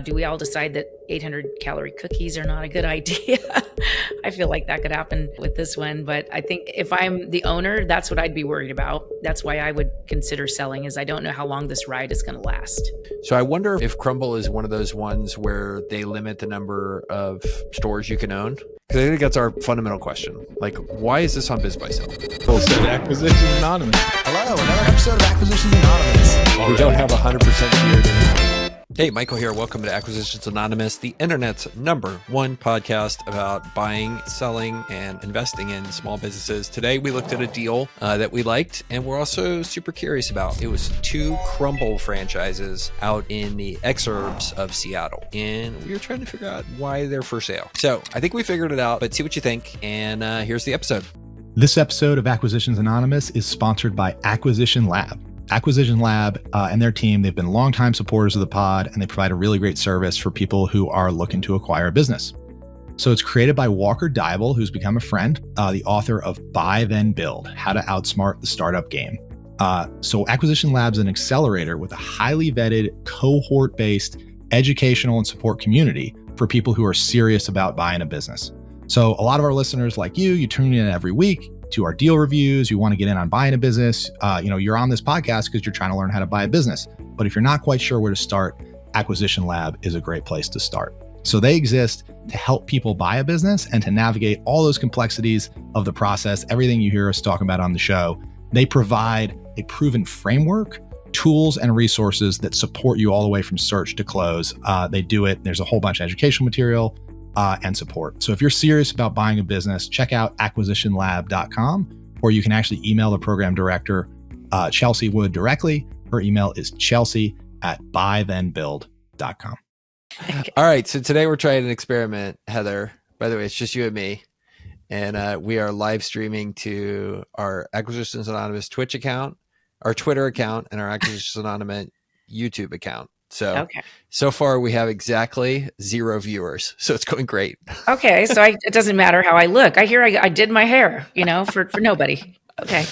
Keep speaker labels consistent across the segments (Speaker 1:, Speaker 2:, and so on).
Speaker 1: Do we all decide that 800 calorie cookies are not a good idea? I feel like that could happen with this one, but I think if I'm the owner, that's what I'd be worried about. That's why I would consider selling, is I don't know how long this ride is going to last.
Speaker 2: So I wonder if Crumbl is one of those ones where they limit the number of stores you can own. Because I think that's our fundamental question. Like, why is this on BizBuySell?
Speaker 3: Episode of Acquisitions Anonymous.
Speaker 4: Hello, another episode of Acquisitions Anonymous.
Speaker 2: We don't have 100% beard anymore. Hey, Michael here. Welcome to Acquisitions Anonymous, the internet's #1 podcast about buying, selling, and investing in small businesses. Today, we looked at a deal that we liked, and we're also super curious about. It was 2 Crumbl franchises out in the exurbs of Seattle, and we were trying to figure out why they're for sale. So I think we figured it out, but see what you think, and here's the episode.
Speaker 3: This episode of Acquisitions Anonymous is sponsored by Acquisition Lab. Acquisition Lab and their team, they've been longtime supporters of the pod, and they provide a really great service for people who are looking to acquire a business. So it's created by Walker Dybel, who's become a friend, the author of Buy Then Build, How to Outsmart the Startup Game. So Acquisition Lab's an accelerator with a highly vetted, cohort-based educational and support community for people who are serious about buying a business. So a lot of our listeners like you tune in every week to our deal reviews. You want to get in on buying a business. You're on this podcast because you're trying to learn how to buy a business. But if you're not quite sure where to start, Acquisition Lab is a great place to start. So they exist to help people buy a business and to navigate all those complexities of the process, everything you hear us talk about on the show. They provide a proven framework, tools, and resources that support you all the way from search to close. They do it. There's a whole bunch of educational material and support. So if you're serious about buying a business, check out acquisitionlab.com, or you can actually email the program director, Chelsea Wood, directly. Her email is chelsea@buythenbuild.com.
Speaker 1: Okay.
Speaker 2: All right. So today we're trying an experiment, Heather. By the way, it's just you and me. And we are live streaming to our Acquisitions Anonymous Twitch account, our Twitter account, and our Acquisitions Anonymous YouTube account. So far we have exactly 0 viewers. So it's going great.
Speaker 1: Okay. So it doesn't matter how I look. I hear I did my hair, for nobody. Okay.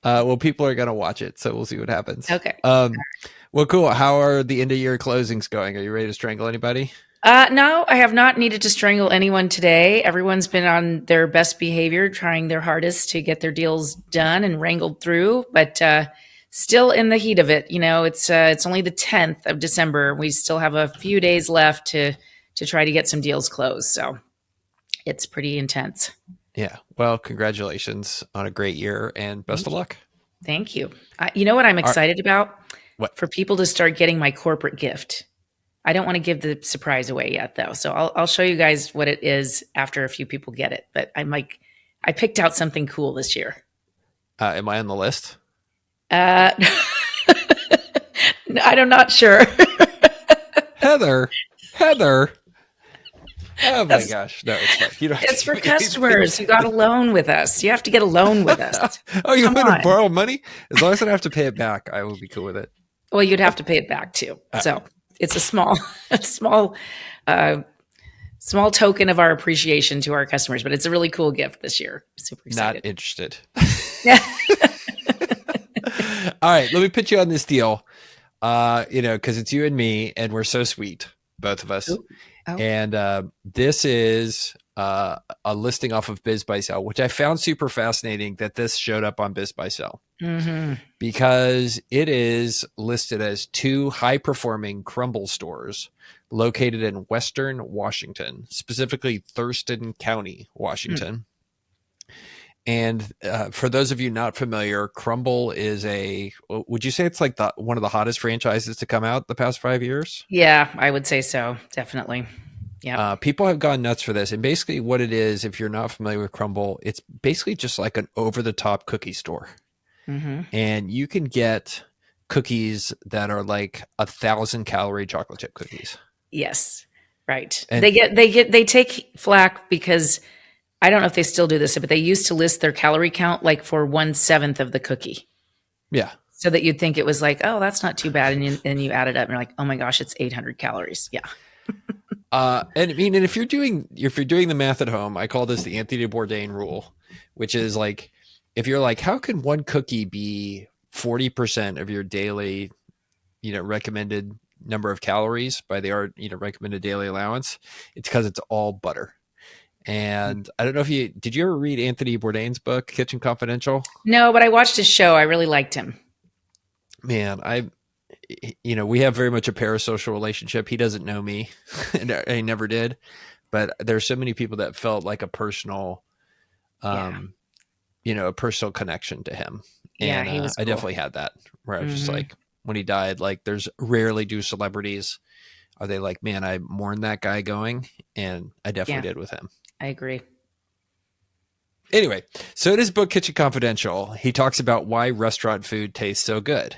Speaker 2: Well, people are going to watch it. So we'll see what happens.
Speaker 1: Okay.
Speaker 2: Well, cool. How are the end of year closings going? Are you ready to strangle anybody?
Speaker 1: No, I have not needed to strangle anyone today. Everyone's been on their best behavior, trying their hardest to get their deals done and wrangled through, but still in the heat of it. It's only the 10th of December. We still have a few days left to try to get some deals closed. So it's pretty intense.
Speaker 2: Yeah. Well, congratulations on a great year and best of luck.
Speaker 1: Thank you. You know what I'm excited about?
Speaker 2: What?
Speaker 1: For people to start getting my corporate gift. I don't want to give the surprise away yet, though. So I'll show you guys what it is after a few people get it. But I picked out something cool this year.
Speaker 2: Am I on the list?
Speaker 1: I'm not sure.
Speaker 2: Heather. Oh my gosh. No, it's fine.
Speaker 1: It's for customers who got a loan with us. You have to get a loan with us.
Speaker 2: Oh, you want to borrow money? As long as I don't have to pay it back, I will be cool with it.
Speaker 1: Well, you'd have to pay it back too. So it's a small token of our appreciation to our customers, but it's a really cool gift this year. Super excited.
Speaker 2: Not interested. All right, let me put you on this deal. Because it's you and me, and we're so sweet, both of us.
Speaker 1: Oh.
Speaker 2: And this is a listing off of BizBuySell, which I found super fascinating that this showed up on BizBuySell.
Speaker 1: Mm-hmm.
Speaker 2: Because it is listed as 2 high-performing Crumbl stores located in Western Washington, specifically Thurston County, Washington. And for those of you not familiar, Crumbl is would you say it's like one of the hottest franchises to come out the past 5 years?
Speaker 1: Yeah, I would say so. Definitely. Yeah.
Speaker 2: People have gone nuts for this. And basically what it is, if you're not familiar with Crumbl, it's basically just like an over-the-top cookie store.
Speaker 1: Mm-hmm.
Speaker 2: And you can get cookies that are like 1,000-calorie chocolate chip cookies.
Speaker 1: Yes. Right.
Speaker 2: And
Speaker 1: they take flack because I don't know if they still do this, but they used to list their calorie count like for 1/7 of the cookie.
Speaker 2: Yeah.
Speaker 1: So that you'd think it was like, oh, that's not too bad. And you add it up and you're like, oh my gosh, it's 800 calories. Yeah.
Speaker 2: And if you're doing the math at home, I call this the Anthony Bourdain rule, which is like, if you're like, how can one cookie be 40% of your daily, recommended number of calories by the recommended daily allowance, it's because it's all butter. And I don't know if did you ever read Anthony Bourdain's book, Kitchen Confidential?
Speaker 1: No, but I watched his show. I really liked him.
Speaker 2: Man, we have very much a parasocial relationship. He doesn't know me, and I never did. But there's so many people that felt like a personal, a personal connection to him. And
Speaker 1: he was cool.
Speaker 2: I definitely had that, where I was just like, when he died, like, there's rarely do celebrities are they like, man, I mourned that guy going, and I definitely did with him.
Speaker 1: I agree.
Speaker 2: Anyway, so in his book, Kitchen Confidential, he talks about why restaurant food tastes so good.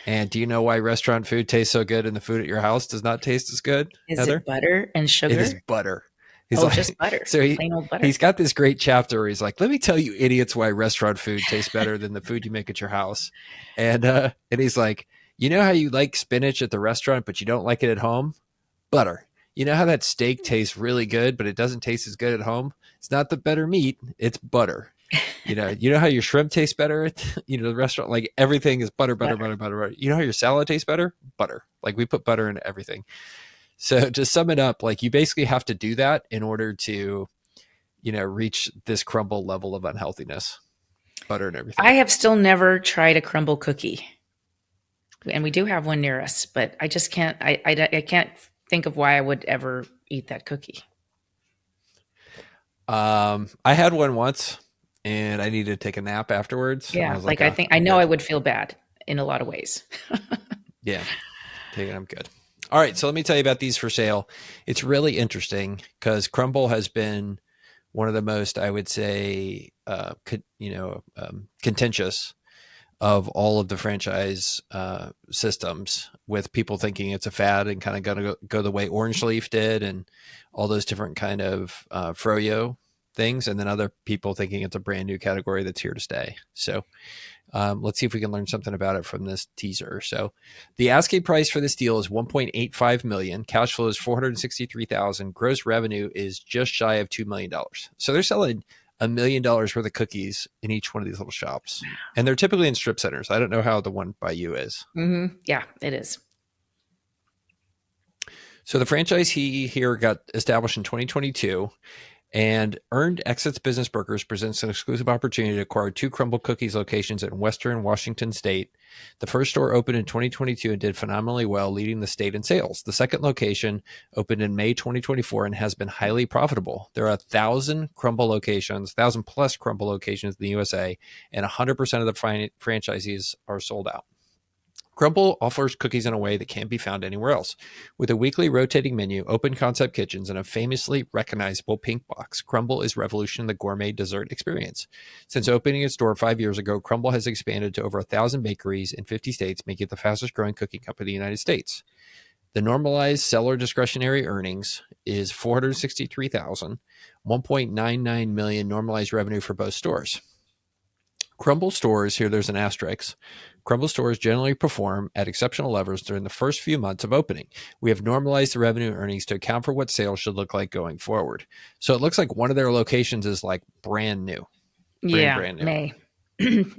Speaker 2: And do you know why restaurant food tastes so good and the food at your house does not taste as good, Heather?
Speaker 1: It butter and sugar?
Speaker 2: It is butter.
Speaker 1: He's just butter.
Speaker 2: So
Speaker 1: plain old butter.
Speaker 2: He's got this great chapter where he's like, let me tell you idiots why restaurant food tastes better than the food you make at your house. And he's like, you know how you like spinach at the restaurant, but you don't like it at home? Butter. You know how that steak tastes really good, but it doesn't taste as good at home? It's not the better meat, it's butter. You know how your shrimp tastes better at the restaurant? Like, everything is butter. You know how your salad tastes better? Butter. Like, we put butter in everything. So to sum it up, like, you basically have to do that in order to, reach this Crumbl level of unhealthiness. Butter and everything.
Speaker 1: I have still never tried a Crumbl cookie. And we do have one near us, but I just can't, I can't think of why I would ever eat that cookie.
Speaker 2: I had one once and I needed to take a nap afterwards.
Speaker 1: Yeah. I know I would feel bad in a lot of ways.
Speaker 2: Yeah. I'm good. All right. So let me tell you about these for sale. It's really interesting because Crumbl has been one of the most, I would say, contentious of all of the franchise systems, with people thinking it's a fad and kind of going to go the way Orange Leaf did and all those different kind of froyo things. And then other people thinking it's a brand new category that's here to stay. So let's see if we can learn something about it from this teaser. So the asking price for this deal is $1.85 million. Cash flow is $463,000. Gross revenue is just shy of $2 million. So they're selling $1 million worth of cookies in each one of these little shops. And they're typically in strip centers. I don't know how the one by you is.
Speaker 1: Mm-hmm. Yeah, it is.
Speaker 2: So the franchise here got established in 2022, and Earned Exits Business Brokers presents an exclusive opportunity to acquire 2 Crumbl Cookies locations in Western Washington State. The first store opened in 2022 and did phenomenally well, leading the state in sales. The second location opened in May 2024 and has been highly profitable. There are 1,000 Crumbl locations, 1,000 plus Crumbl locations in the USA, and 100% of the franchisees are sold out. Crumbl offers cookies in a way that can't be found anywhere else. With a weekly rotating menu, open concept kitchens, and a famously recognizable pink box, Crumbl is revolutionizing the gourmet dessert experience. Since opening its door 5 years ago, Crumbl has expanded to over 1,000 bakeries in 50 states, making it the fastest growing cookie company in the United States. The normalized seller discretionary earnings is $463,000, $1.99 million normalized revenue for both stores. Crumbl stores, here there's an asterisk, Crumbl stores generally perform at exceptional levels during the first few months of opening. We have normalized the revenue and earnings to account for what sales should look like going forward. So it looks like one of their locations is like brand new. Brand new.
Speaker 1: May.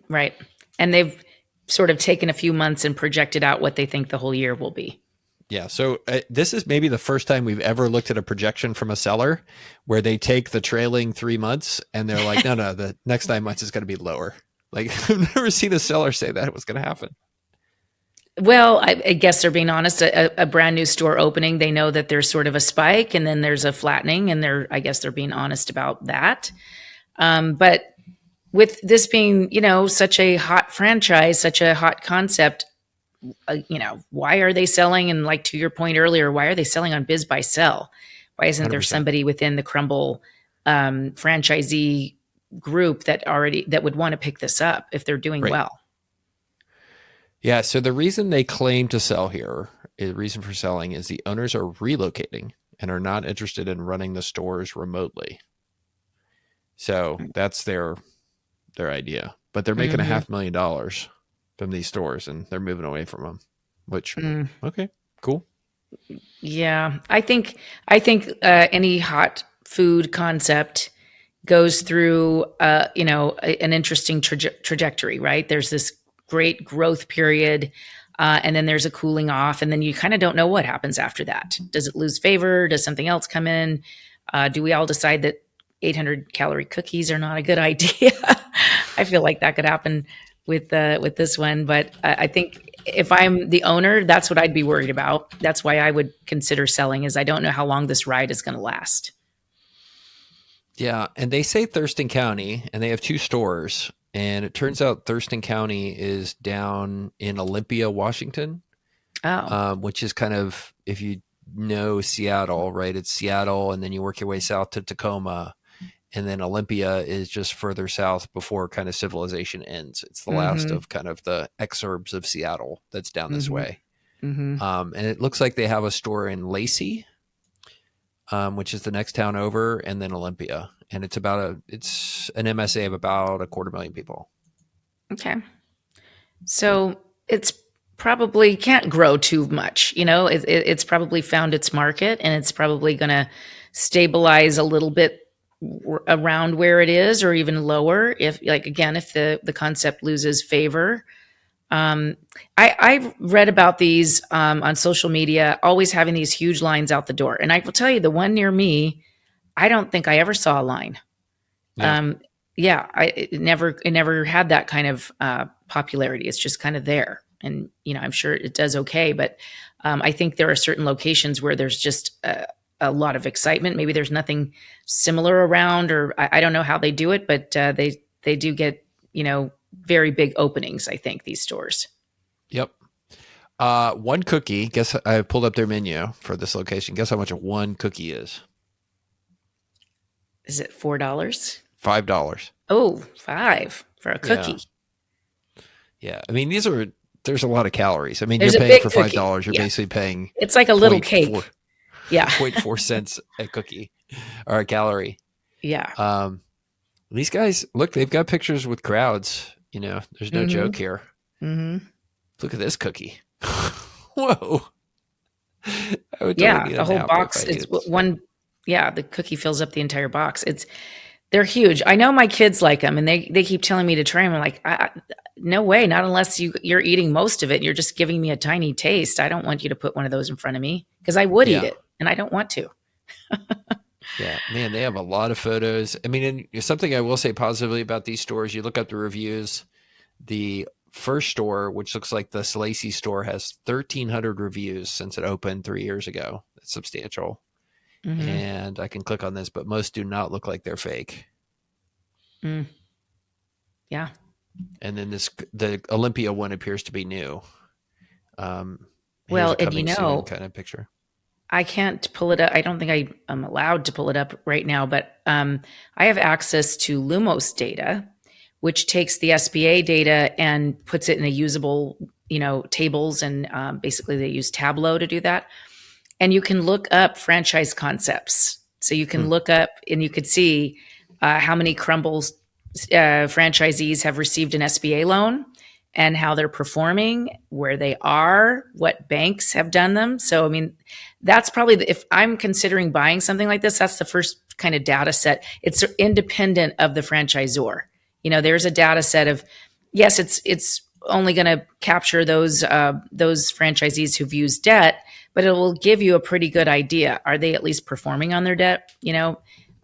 Speaker 1: Right. And they've sort of taken a few months and projected out what they think the whole year will be.
Speaker 2: Yeah. So this is maybe the first time we've ever looked at a projection from a seller where they take the trailing 3 months and they're like, no, the next 9 months is going to be lower. Like, I've never seen a seller say that it was going to happen.
Speaker 1: Well, I guess they're being honest. A brand new store opening, they know that there's sort of a spike and then there's a flattening, and I guess they're being honest about that. But with this being, such a hot franchise, such a hot concept, why are they selling? And like to your point earlier, why are they selling on Biz Buy Sell? Why isn't
Speaker 2: 100%.
Speaker 1: there somebody within the Crumbl franchisee group that would want to pick this up if they're doing well?
Speaker 2: Yeah. So the reason they claim to sell here, the reason for selling, is the owners are relocating and are not interested in running the stores remotely. So that's their idea, but they're making $500,000 from these stores and they're moving away from them, which, okay, cool.
Speaker 1: Yeah. I think any hot food concept goes through, an interesting trajectory, right? There's this great growth period. And then there's a cooling off, and then you kind of don't know what happens after that. Does it lose favor? Does something else come in? Do we all decide that 800 calorie cookies are not a good idea? I feel like that could happen with this one, but I think if I'm the owner, that's what I'd be worried about. That's why I would consider selling, is I don't know how long this ride is going to last.
Speaker 2: Yeah, and they say Thurston County, and they have 2 stores, and it turns out Thurston County is down in Olympia, Washington, which is kind of, if you know Seattle, right? It's Seattle, and then you work your way south to Tacoma, and then Olympia is just further south before kind of civilization ends. It's the last of kind of the exurbs of Seattle that's down this way. And it looks like they have a store in Lacey, which is the next town over, and then Olympia. And it's an MSA of about 250,000 people.
Speaker 1: Okay. So it's probably can't grow too much. It's probably found its market, and it's probably going to stabilize a little bit around where it is, or even lower if the concept loses favor. I've read about these on social media, always having these huge lines out the door. And I will tell you, the one near me, I don't think I ever saw a line.
Speaker 2: Yeah.
Speaker 1: It never had that kind of popularity. It's just kind of there. And, I'm sure it does okay. But I think there are certain locations where there's just a lot of excitement. Maybe there's nothing similar around, or I don't know how they do it, but they do get, very big openings, I think, these stores.
Speaker 2: Yep. One cookie, guess I pulled up their menu for this location. Guess how much one cookie is?
Speaker 1: Is it $4?
Speaker 2: $5.
Speaker 1: Oh, $5 for a cookie.
Speaker 2: Yeah. I mean, there's a lot of calories. I mean,
Speaker 1: There's
Speaker 2: you're
Speaker 1: a
Speaker 2: paying
Speaker 1: big
Speaker 2: for $5.
Speaker 1: cookie.
Speaker 2: You're basically paying.
Speaker 1: It's like a little cake.
Speaker 2: 0.4 cents a cookie or a calorie.
Speaker 1: Yeah.
Speaker 2: These guys, look, they've got pictures with crowds. There's no joke here. Look at this cookie. Whoa. I would totally
Speaker 1: The whole box. It's one. Yeah. The cookie fills up the entire box. They're huge. I know my kids like them, and they keep telling me to try them. I'm like, no way. Not unless you're eating most of it. You're just giving me a tiny taste. I don't want you to put one of those in front of me, because I would eat it, and I don't want to.
Speaker 2: Yeah, man, they have a lot of photos. I mean, and something I will say positively about these stores, you look up the reviews. The first store, which looks like the Lacey store, has 1,300 reviews since it opened 3 years ago. That's substantial. And I can click on this, but most do not look like they're fake.
Speaker 1: Yeah.
Speaker 2: And then the Olympia one appears to be new.
Speaker 1: Well, and
Speaker 2: kind of picture.
Speaker 1: I can't pull it up. I don't think I am allowed to pull it up right now, but I have access to Lumos data, which takes the SBA data and puts it in a usable, tables, and basically they use Tableau to do that. And you can look up franchise concepts. So you can look up, and you could see how many Crumbl franchisees have received an SBA loan, and how they're performing, where they are, what banks have done them. So, I mean, that's probably, if I'm considering buying something like this, that's the first kind of data set. It's independent of the franchisor. There's a data set of, yes, it's only going to capture those franchisees who've used debt, but it will give you a pretty good idea. Are they at least performing on their debt?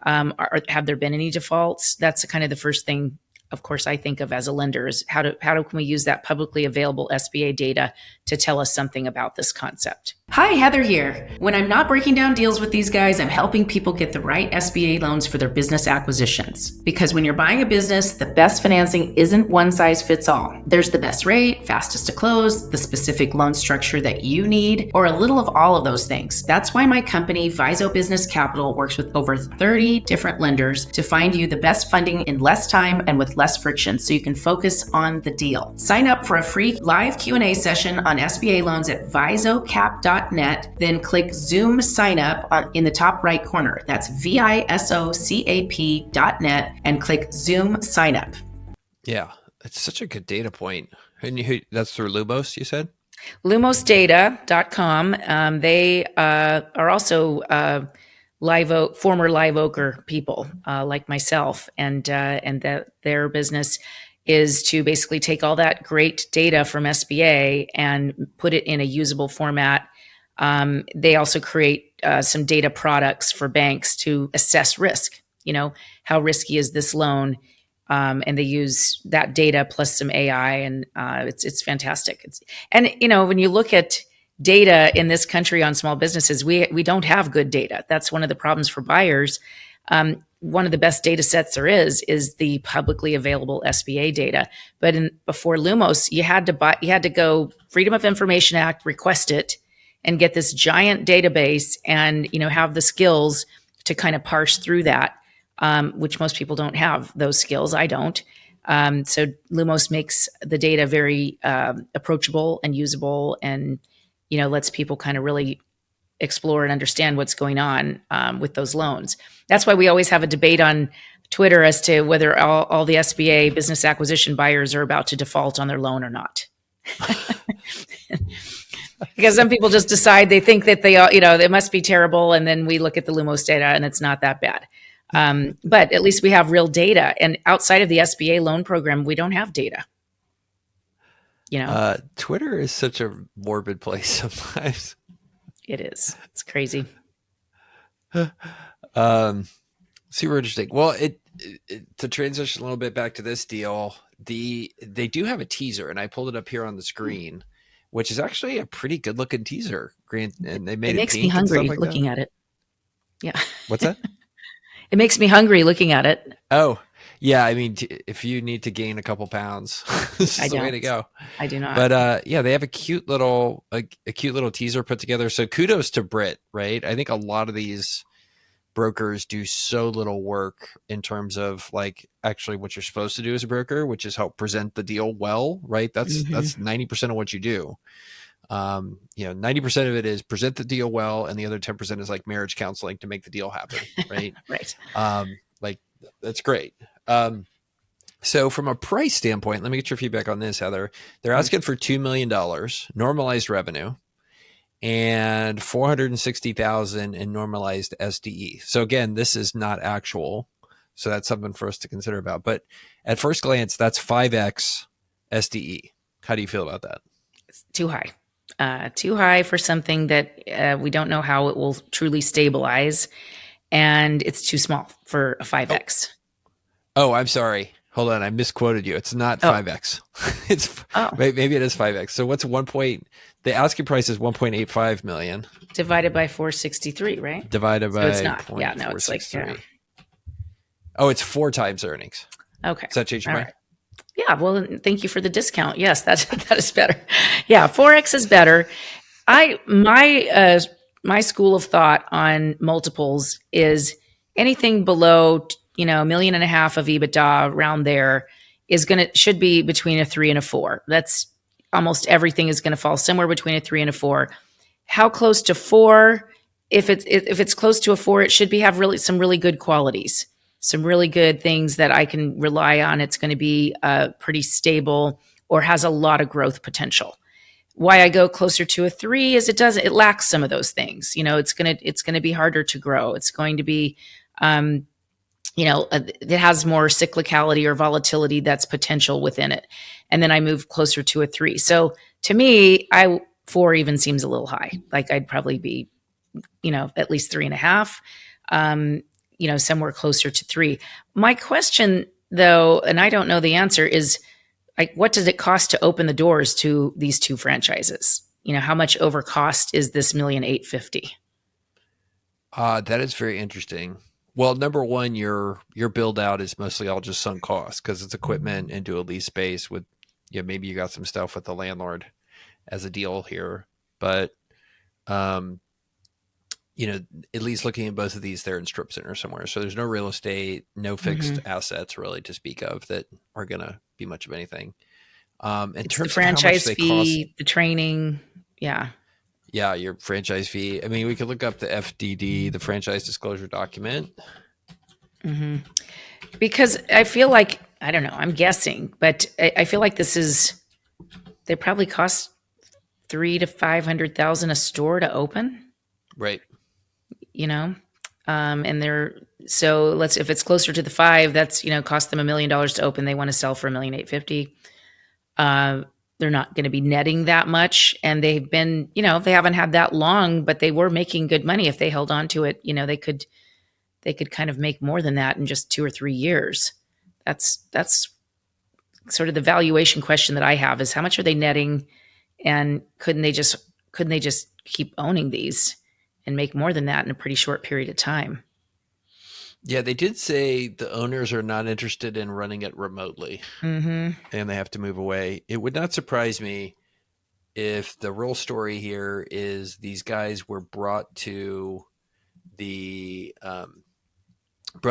Speaker 1: Have there been any defaults? That's kind of the first thing, of course, I think of as a lender, is how can we use that publicly available SBA data to tell us something about this concept. Hi, Heather here. When I'm not breaking down deals with these guys, I'm helping people get the right SBA loans for their business acquisitions. Because when you're buying a business, the best financing isn't one size fits all. There's the best rate, fastest to close, the specific loan structure that you need, or a little of all of those things. That's why my company, Viso Business Capital, works with over 30 different lenders to find you the best funding in less time and with less friction, so you can focus on the deal. Sign up for a free live Q&A session on SBA loans at visocap.net, then click Zoom sign up in the top right corner. That's visocap.net, and click Zoom sign up.
Speaker 2: Yeah, it's such a good data point. And that's through Lumos, you said?
Speaker 1: Lumosdata.com. They are also former Live Oaker people like myself, and that their business is to basically take all that great data from SBA and put it in a usable format. They also create some data products for banks to assess risk. How risky is this loan? And they use that data plus some AI, and it's fantastic. And when you look at data in this country on small businesses, we don't have good data. That's one of the problems for buyers. One of the best data sets there is the publicly available SBA data. But before Lumos, you had to go Freedom of Information Act, request it, and get this giant database, and have the skills to kind of parse through that, which most people don't have those skills. I don't. So Lumos makes the data very approachable and usable, and lets people kind of really explore and understand what's going on with those loans. That's why we always have a debate on Twitter as to whether all the SBA business acquisition buyers are about to default on their loan or not. Because some people just decide they think that it must be terrible, and then we look at the Lumos data and it's not that bad. But at least we have real data, and outside of the SBA loan program, we don't have data.
Speaker 2: Twitter is such a morbid place sometimes.
Speaker 1: It is. It's crazy.
Speaker 2: Super interesting. Well, to transition a little bit back to this deal, they do have a teaser, and I pulled it up here on the screen, which is actually a pretty good looking teaser. Grant, and they made
Speaker 1: it makes me hungry looking at it. Yeah.
Speaker 2: What's that?
Speaker 1: It makes me hungry looking at it.
Speaker 2: Oh, yeah. I mean, if you need to gain a couple pounds, this is the way to go.
Speaker 1: I do not.
Speaker 2: But they have a cute little teaser put together. So kudos to Britt, right? I think a lot of these brokers do so little work in terms of like actually what you're supposed to do as a broker, which is help present the deal well, right? That's 90% of what you do. 90% of it is present the deal well, and the other 10% is like marriage counseling to make the deal happen, right?
Speaker 1: Right.
Speaker 2: Like that's great. So from a price standpoint, let me get your feedback on this, Heather. They're asking for $2 million normalized revenue and $460,000 in normalized SDE. So again, this is not actual. So that's something for us to consider about. But at first glance, that's 5X SDE. How do you feel about that?
Speaker 1: It's too high. Too high for something that we don't know how it will truly stabilize. And it's too small for a 5X.
Speaker 2: Oh, I'm sorry. Hold on. I misquoted you. It's not 5X. Maybe it is 5X. So what's the asking price is 1.85 million.
Speaker 1: Divided by 463, right?
Speaker 2: Divided by
Speaker 1: it's not. Yeah, no, it's like,
Speaker 2: Oh, it's 4 times earnings.
Speaker 1: Okay.
Speaker 2: Does that change your mind?
Speaker 1: Right. Yeah, well, thank you for the discount. Yes, that is better. Yeah, 4X is better. My school of thought on multiples is anything below, $1.5 million of EBITDA around there should be between a 3 and a 4. That's almost everything is going to fall somewhere between a 3 and a 4. How close to 4? If it's close to a 4, it should have some really good qualities. Some really good things that I can rely on. It's going to be pretty stable or has a lot of growth potential. Why I go closer to a 3 is it lacks some of those things. It's going to be harder to grow. It's going to be, it has more cyclicality or volatility that's potential within it. And then I move closer to a 3. So to me, 4 even seems a little high. Like I'd probably be, at least 3.5. Somewhere closer to 3. My question, though, and I don't know the answer, is what does it cost to open the doors to these 2 franchises? How much over cost is this $1,850,000?
Speaker 2: That is very interesting. Well, number one, your build out is mostly all just sunk costs because it's equipment into a lease space with, maybe you got some stuff with the landlord as a deal here, but at least looking at both of these, they're in strip center somewhere. So there's no real estate, no fixed assets really to speak of that are going to be much of anything. In terms
Speaker 1: the franchise
Speaker 2: of how much they
Speaker 1: fee,
Speaker 2: cost,
Speaker 1: the training. Yeah.
Speaker 2: Yeah. Your franchise fee. I mean, we could look up the FDD, the franchise disclosure document.
Speaker 1: Mm-hmm. Because I feel like, I don't know, I'm guessing, but I feel like they probably cost $300,000 to $500,000 a store to open.
Speaker 2: Right.
Speaker 1: And if it's closer to the 5, that's, cost them $1 million to open. They want to sell for $1,850,000. They're not going to be netting that much. And they've been, they haven't had that long, but they were making good money. If they held on to it, they could kind of make more than that in just 2 or 3 years. That's sort of the valuation question that I have, is how much are they netting, and couldn't they just keep owning these and make more than that in a pretty short period of time?
Speaker 2: Yeah, they did say the owners are not interested in running it remotely, and they have to move away. It would not surprise me if the real story here is these guys were brought to the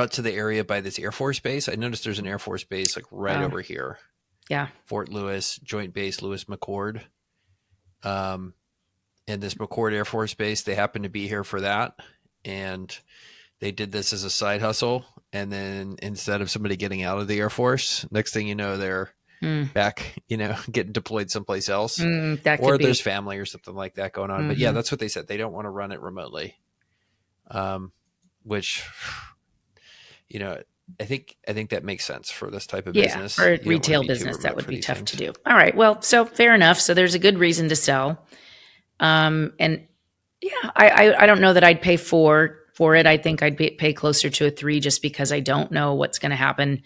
Speaker 2: area by this Air Force base. I noticed there's an Air Force base like right over here.
Speaker 1: Yeah.
Speaker 2: Fort Lewis, Joint Base Lewis McChord. And this McChord Air Force Base, they happened to be here for that. And they did this as a side hustle. And then instead of somebody getting out of the Air Force, next thing you know, they're back, getting deployed someplace else. Or there's family or something like that going on. But yeah, that's what they said. They don't want to run it remotely. Which, I think that makes sense for this type of business.
Speaker 1: For retail business, that would be tough to do. All right. Well, so fair enough. So there's a good reason to sell. And yeah, I don't know that I'd pay for it. I think I'd pay closer to a 3, just because I don't know what's going to happen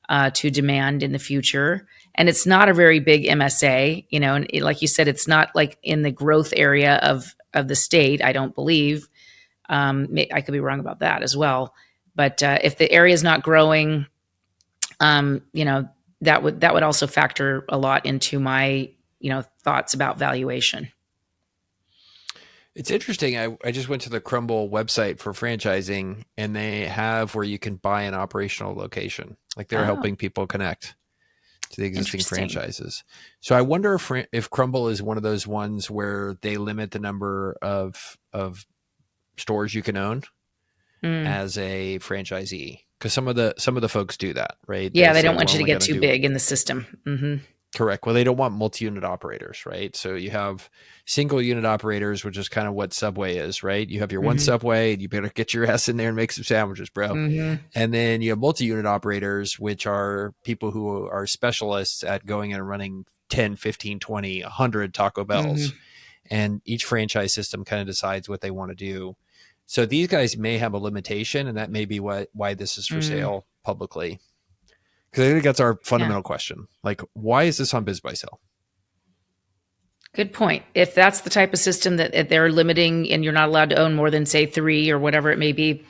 Speaker 1: to demand in the future. And it's not a very big MSA, and like you said, it's not like in the growth area of the state, I don't believe. I could be wrong about that as well. But if the area is not growing, that would also factor a lot into my, thoughts about valuation.
Speaker 2: It's interesting. I just went to the Crumbl website for franchising, and they have where you can buy an operational location. Like they're helping people connect to the existing franchises. So I wonder if Crumbl is one of those ones where they limit the number of stores you can own as a franchisee, because some of the folks do that, right?
Speaker 1: Yeah, they don't want you to get too big in the system.
Speaker 2: Correct. Well, they don't want multi-unit operators, right? So you have single unit operators, which is kind of what Subway is, right? You have your one Subway, and you better get your ass in there and make some sandwiches, bro. And then you have multi-unit operators, which are people who are specialists at going and running 10, 15, 20, 100 Taco Bells. And each franchise system kind of decides what they want to do. So these guys may have a limitation, and that may be why this is for sale publicly. Because I think that's our fundamental question. Like, why is this on BizBuySell?
Speaker 1: Good point. If that's the type of system that they're limiting, and you're not allowed to own more than, say, 3 or whatever it may be,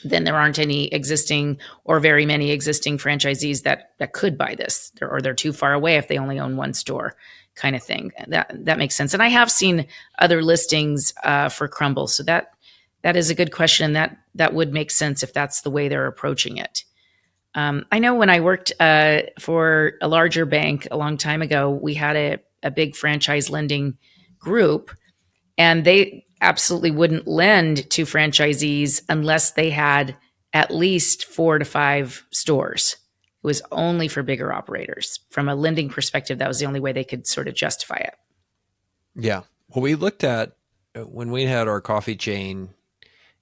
Speaker 1: then there aren't any existing or very many existing franchisees that could buy this, or they're too far away if they only own 1 store, kind of thing. That makes sense. And I have seen other listings for Crumbl, so that is a good question. That would make sense if that's the way they're approaching it. I know when I worked for a larger bank a long time ago, we had a big franchise lending group, and they absolutely wouldn't lend to franchisees unless they had at least 4 to 5 stores. It was only for bigger operators. From a lending perspective, that was the only way they could sort of justify it. Yeah.
Speaker 2: Well, we looked at when we had our coffee chain.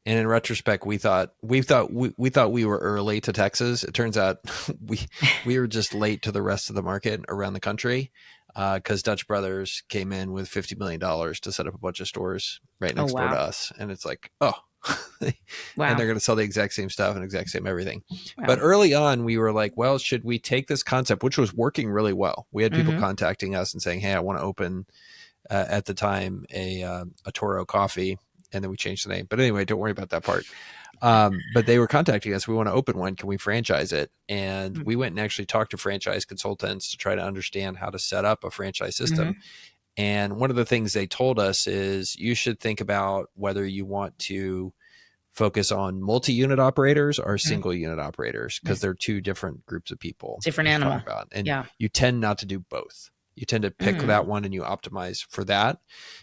Speaker 2: And in retrospect, we thought we were early to Texas. It turns out we were just late to the rest of the market around the country, because Dutch Brothers came in with $50 million to set up a bunch of stores right next door to us. And it's like, wow. And they're going to sell the exact same stuff and exact same everything. Wow. But early on, we were like, well, should we take this concept, which was working really well? We had people contacting us and saying, hey, I want to open, at the time, a Toro Coffee. And then we changed the name. But anyway, don't worry about that part. But they were contacting us. We want to open one. Can we franchise it? And we went and actually talked to franchise consultants to try to understand how to set up a franchise system. And one of the things they told us is you should think about whether you want to focus on multi-unit operators or single unit operators, because they're 2 different groups of people.
Speaker 1: Different animal.
Speaker 2: And you tend not to do both. You tend to pick that one and you optimize for that,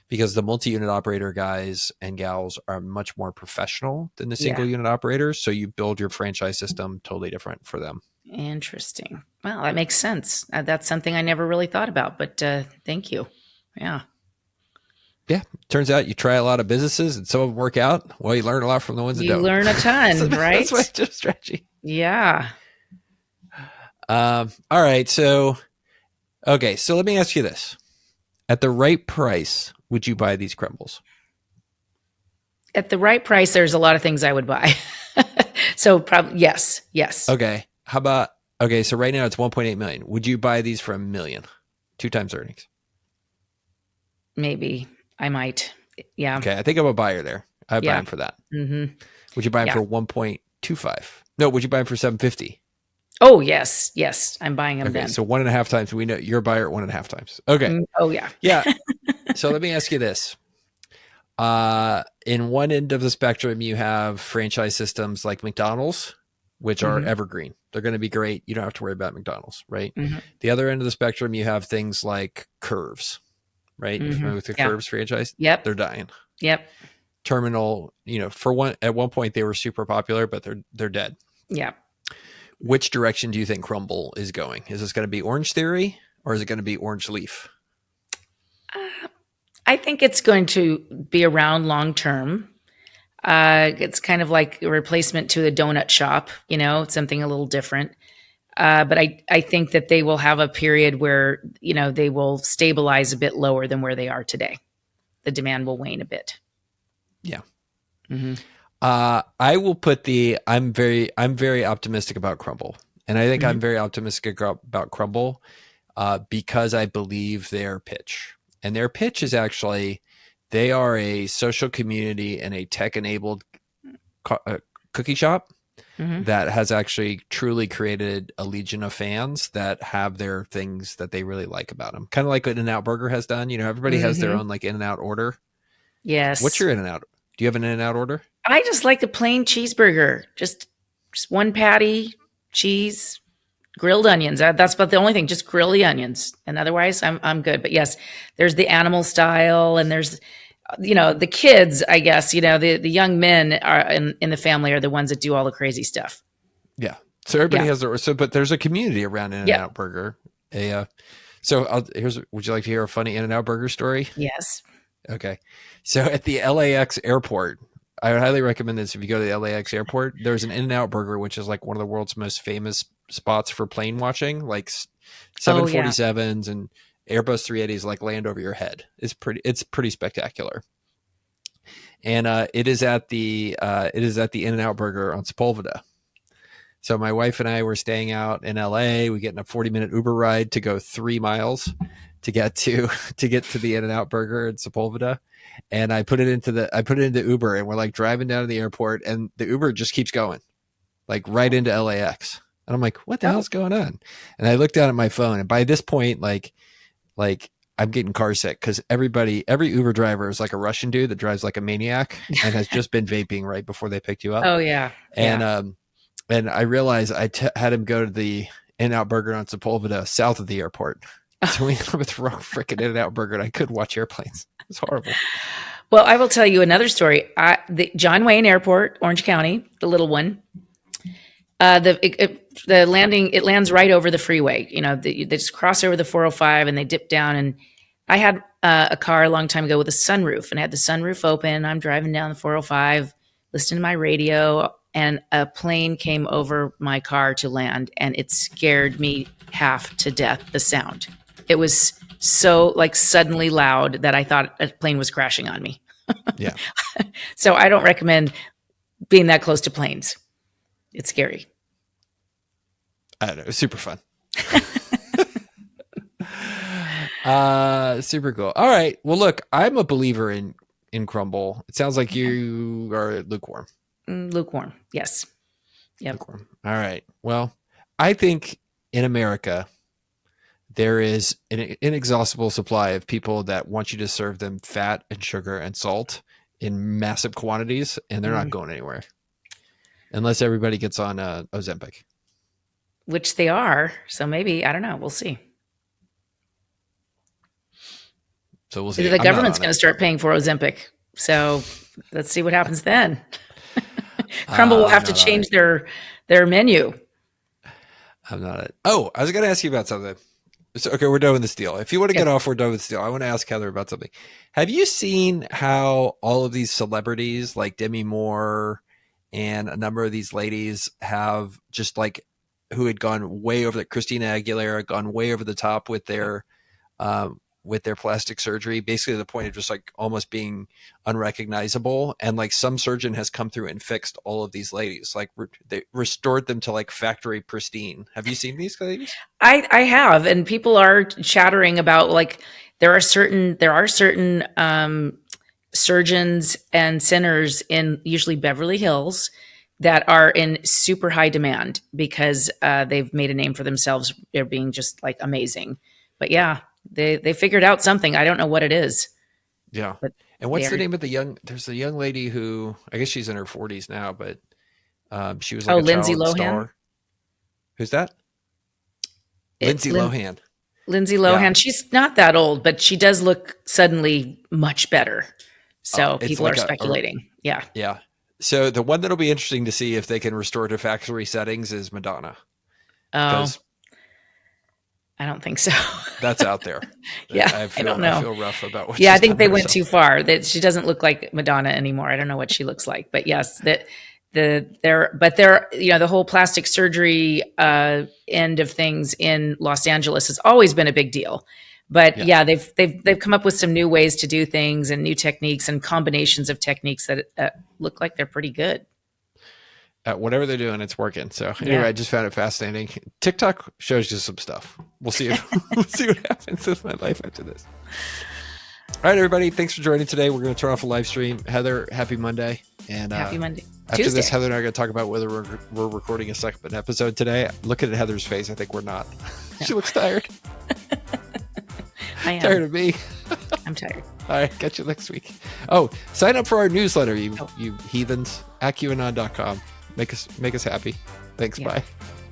Speaker 2: because the multi-unit operator guys and gals are much more professional than the single unit operators. So you build your franchise system totally different for them.
Speaker 1: Interesting. Well, that makes sense. That's something I never really thought about, but thank you. Yeah.
Speaker 2: Yeah. Turns out you try a lot of businesses and some of them work out. Well, you learn a lot from the ones that
Speaker 1: You
Speaker 2: don't.
Speaker 1: learn a ton,
Speaker 2: So
Speaker 1: right?
Speaker 2: that's my strategy.
Speaker 1: Yeah.
Speaker 2: All right. So, okay. So let me ask you this. At the right price, would you buy these Crumbles?
Speaker 1: At the right price, there's a lot of things I would buy. So probably yes.
Speaker 2: Okay. How about, okay. So right now it's 1.8 million. Would you buy these for $1 million? 2 times earnings.
Speaker 1: Maybe I might. Yeah.
Speaker 2: Okay. I think I'm a buyer there. I'd buy
Speaker 1: Yeah.
Speaker 2: them for that.
Speaker 1: Mm-hmm.
Speaker 2: Would you buy them
Speaker 1: Yeah.
Speaker 2: for 1.25? No, would you buy them for 750?
Speaker 1: Oh, yes. I'm buying them
Speaker 2: Okay.
Speaker 1: then.
Speaker 2: So 1.5 times. We know you're a buyer at 1.5 times. Okay.
Speaker 1: Oh, yeah.
Speaker 2: Yeah. So let me ask you this. In one end of the spectrum, you have franchise systems like McDonald's, which are
Speaker 1: Mhm.
Speaker 2: evergreen. They're going to be great. You don't have to worry about McDonald's, right?
Speaker 1: Mhm.
Speaker 2: The other end of the spectrum, you have things like Curves, right? You familiar with the
Speaker 1: Yeah.
Speaker 2: Curves franchise?
Speaker 1: Yep.
Speaker 2: They're dying.
Speaker 1: Yep.
Speaker 2: Terminal, at one point they were super popular, but they're dead.
Speaker 1: Yeah.
Speaker 2: Which direction do you think Crumbl is going? Is this going to be Orange Theory or is it going to be Orange Leaf?
Speaker 1: I think it's going to be around long term. It's kind of like a replacement to the donut shop, something a little different. But I think that they will have a period where, they will stabilize a bit lower than where they are today. The demand will wane a bit.
Speaker 2: Yeah.
Speaker 1: Mm-hmm.
Speaker 2: I will put I'm very optimistic about Crumbl. And I think I'm very optimistic about Crumbl because I believe their pitch. And their pitch is actually, they are a social community and a tech-enabled cookie shop that has actually truly created a legion of fans that have their things that they really like about them. Kind of like what In-N-Out Burger has done. Everybody has their own like In-N-Out order.
Speaker 1: Yes.
Speaker 2: What's your In-N-Out? Do you have an In-N-Out order?
Speaker 1: I just like a plain cheeseburger. Just one patty, cheese, grilled onions. That's about the only thing. Just grill the onions, and otherwise, I'm good. But yes, there's the animal style, and there's, the kids. I guess the young men are in the family are the ones that do all the crazy stuff.
Speaker 2: Yeah. So everybody
Speaker 1: Yeah.
Speaker 2: has their, but there's a community around In-N-Out Burger. Would you like to hear a funny In-N-Out Burger story?
Speaker 1: Yes.
Speaker 2: Okay. So at the LAX airport, I would highly recommend this if you go to the LAX airport. There's an In-N-Out Burger, which is like one of the world's most famous spots for plane watching, like 747s and Airbus 380s like land over your head. It's pretty spectacular. And it is at the In-N-Out Burger on Sepulveda. So my wife and I were staying out in LA. We get in a 40-minute Uber ride to go 3 miles to get to the In-N-Out Burger in Sepulveda. And I put it into Uber, and we're like driving down to the airport, and the Uber just keeps going, like right into LAX. And I'm like, what the hell's going on? And I looked down at my phone, and by this point, like I'm getting car sick because every Uber driver is like a Russian dude that drives like a maniac and has just been vaping right before they picked you up.
Speaker 1: Oh yeah.
Speaker 2: And I realized had him go to the In-N-Out Burger on Sepulveda, south of the airport. So we ended up with the wrong freaking In-N-Out Burger, and I couldn't watch airplanes. It's horrible.
Speaker 1: Well, I will tell you another story. The John Wayne Airport, Orange County, the little one. The landing, it lands right over the freeway. They just cross over the 405 and they dip down. And I had a car a long time ago with a sunroof, and I had the sunroof open. I'm driving down the 405, listening to my radio, and a plane came over my car to land, and it scared me half to death. The sound. It was so suddenly loud that I thought a plane was crashing on me.
Speaker 2: Yeah.
Speaker 1: So I don't recommend being that close to planes. It's scary.
Speaker 2: I don't know. It was super fun. Super cool. All right. Well, look, I'm a believer in Crumbl. It sounds like you are lukewarm.
Speaker 1: Lukewarm. Yes. Yep.
Speaker 2: Lukewarm. All right. Well, I think in America, there is an inexhaustible supply of people that want you to serve them fat and sugar and salt in massive quantities, and they're not going anywhere unless everybody gets on Ozempic.
Speaker 1: Which they are. So maybe, I don't know. We'll see.
Speaker 2: So we'll see.
Speaker 1: The government's going to start paying for Ozempic. So let's see what happens then. Crumbl will have to change their menu.
Speaker 2: I'm not it. Oh, I was going to ask you about something. So, okay, we're done with this deal. If you want to get
Speaker 1: Okay.
Speaker 2: off, we're done with this deal. I want to ask Heather about something. Have you seen how all of these celebrities like Demi Moore and a number of these ladies have just like who had gone way over the Christina Aguilera gone way over the top with their plastic surgery, basically to the point of just like almost being unrecognizable. And like some surgeon has come through and fixed all of these ladies, like they restored them to like factory pristine. Have you seen these ladies?
Speaker 1: I have, and people are chattering about like there are certain surgeons and centers in usually Beverly Hills that are in super high demand because they've made a name for themselves. They're being just like amazing. But yeah, they figured out something. I don't know what it is,
Speaker 2: Yeah.
Speaker 1: but
Speaker 2: And
Speaker 1: they
Speaker 2: what's the
Speaker 1: are.
Speaker 2: name of there's a young lady who, I guess she's in her 40s now, but she was like
Speaker 1: Oh,
Speaker 2: a
Speaker 1: Lindsay
Speaker 2: child
Speaker 1: Lohan.
Speaker 2: star. Who's that?
Speaker 1: It's
Speaker 2: Lindsay Lohan.
Speaker 1: Lindsay
Speaker 2: Yeah.
Speaker 1: Lohan. She's not that old, but she does look suddenly much better. So
Speaker 2: It's
Speaker 1: people are
Speaker 2: like
Speaker 1: speculating. Yeah.
Speaker 2: yeah. So the one that'll be interesting to see if they can restore to factory settings is Madonna,
Speaker 1: Oh,
Speaker 2: because
Speaker 1: I don't think so.
Speaker 2: that's out there.
Speaker 1: Yeah,
Speaker 2: I
Speaker 1: I don't
Speaker 2: I
Speaker 1: know.
Speaker 2: feel rough about what
Speaker 1: Yeah, I
Speaker 2: she's
Speaker 1: think
Speaker 2: done
Speaker 1: they
Speaker 2: to
Speaker 1: went
Speaker 2: herself.
Speaker 1: too far. That she doesn't look like Madonna anymore. I don't know what she looks like, but yes, they're the whole plastic surgery end of things in Los Angeles has always been a big deal. But
Speaker 2: Yeah.
Speaker 1: yeah, they've come up with some new ways to do things and new techniques and combinations of techniques that look like they're pretty good.
Speaker 2: Whatever they're doing, it's working. So anyway,
Speaker 1: Yeah.
Speaker 2: I just found it fascinating. TikTok shows you some stuff. We'll see we'll see what happens with my life after this. All right, everybody. Thanks for joining today. We're going to turn off a live stream. Heather, happy Monday. And
Speaker 1: Happy Monday.
Speaker 2: after
Speaker 1: Tuesday.
Speaker 2: this, Heather and I are going to talk about whether we're recording a second episode today. Looking at Heather's face, I think we're not. She looks tired.
Speaker 1: I am.
Speaker 2: Tired of me.
Speaker 1: I'm tired.
Speaker 2: All right, catch you next week. Oh, sign up for our newsletter, you heathens. AccuAnon.com. Make us happy. Thanks.
Speaker 1: Yeah.
Speaker 2: Bye.